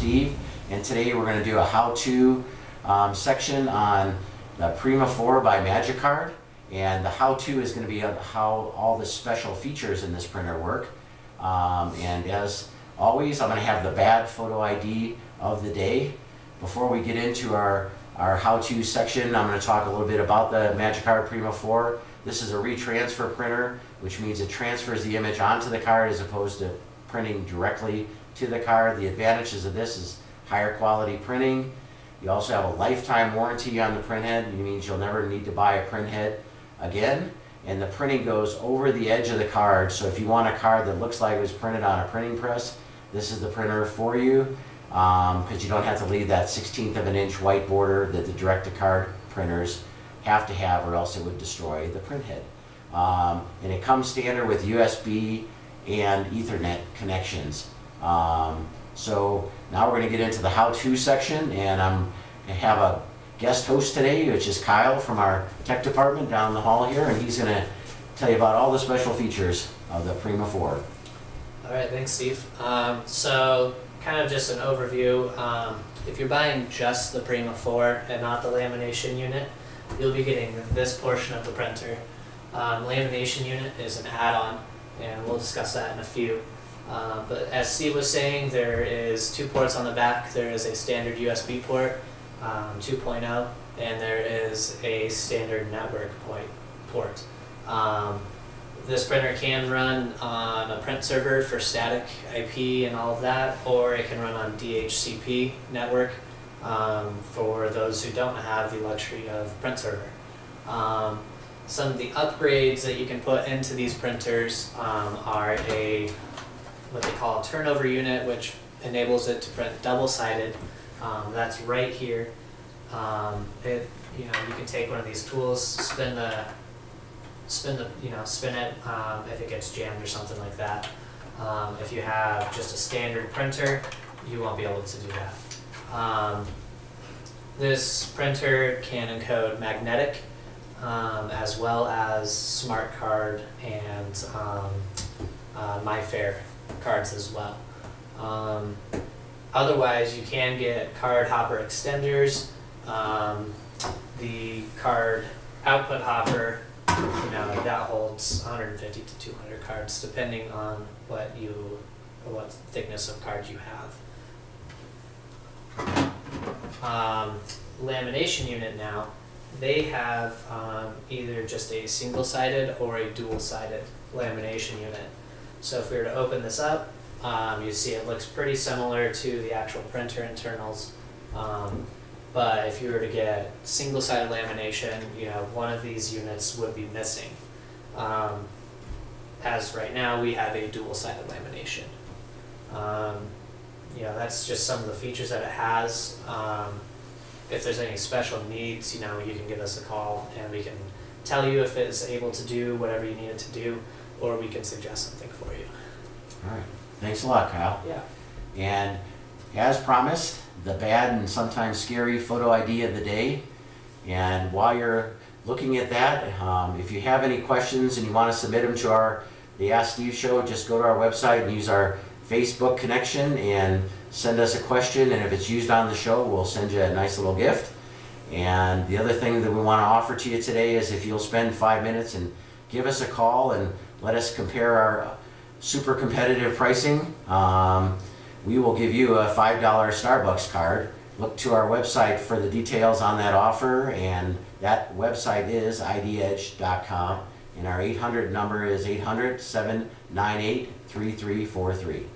Steve, and today we're going to do a how-to section on the Prima 4 by MagiCard, and the how-to is going to be on how all the special features in this printer work. And as always, I'm going to have the bad photo ID of the day. Before we get into our how-to section, I'm going to talk a little bit about the MagiCard Prima 4. This is a retransfer printer, which means it transfers the image onto the card as opposed to printing directly to the card. The advantages of this is higher quality printing. You also have a lifetime warranty on the printhead. It means you'll never need to buy a printhead again. And the printing goes over the edge of the card, so if you want a card that looks like it was printed on a printing press, this is the printer for you, because you don't have to leave that 1/16 of an inch white border that the direct-to-card printers have to have, or else it would destroy the printhead. And it comes standard with USB and Ethernet connections. So now we're going to get into the how-to section, and I'm going to have a guest host today, which is Kyle from our tech department down the hall here, and he's going to tell you about all the special features of the Prima 4. All right, thanks, Steve. So kind of just an overview. If you're buying just the Prima 4 and not the lamination unit, you'll be getting this portion of the printer. Lamination unit is an add-on, and we'll discuss that in a few. But as Steve was saying, there is 2 ports on the back. There is a standard USB port, 2.0, and there is a standard network port. This printer can run on a print server for static IP and all of that, or it can run on DHCP network for those who don't have the luxury of print server. Some of the upgrades that you can put into these printers are what they call a turnover unit, which enables it to print double-sided. That's right here. You can take one of these tools, spin it if it gets jammed or something like that. If you have just a standard printer, you won't be able to do that. This printer can encode magnetic as well as smart card and MyFair cards as well. Otherwise, you can get card hopper extenders. The card output hopper, that holds 150 to 200 cards, depending on what thickness of card you have. Lamination unit now, they have either just a single-sided or a dual-sided lamination unit. So if we were to open this up, you see it looks pretty similar to the actual printer internals. But if you were to get single-sided lamination, one of these units would be missing. As right now, we have a dual-sided lamination. That's just some of the features that it has. If there's any special needs, you can give us a call and we can tell you if it's able to do whatever you need it to do, or we can suggest something for you. All right. Thanks a lot, Kyle. Yeah. And as promised, the bad and sometimes scary photo ID of the day. And while you're looking at that, if you have any questions and you want to submit them to the Ask Steve show, just go to our website and use our Facebook connection and send us a question, and if it's used on the show, we'll send you a nice little gift. And the other thing that we want to offer to you today is if you'll spend 5 minutes and give us a call and let us compare our super competitive pricing, we will give you a $5 Starbucks card. Look to our website for the details on that offer, and that website is idedge.com, and our 800 number is 800-798-3343.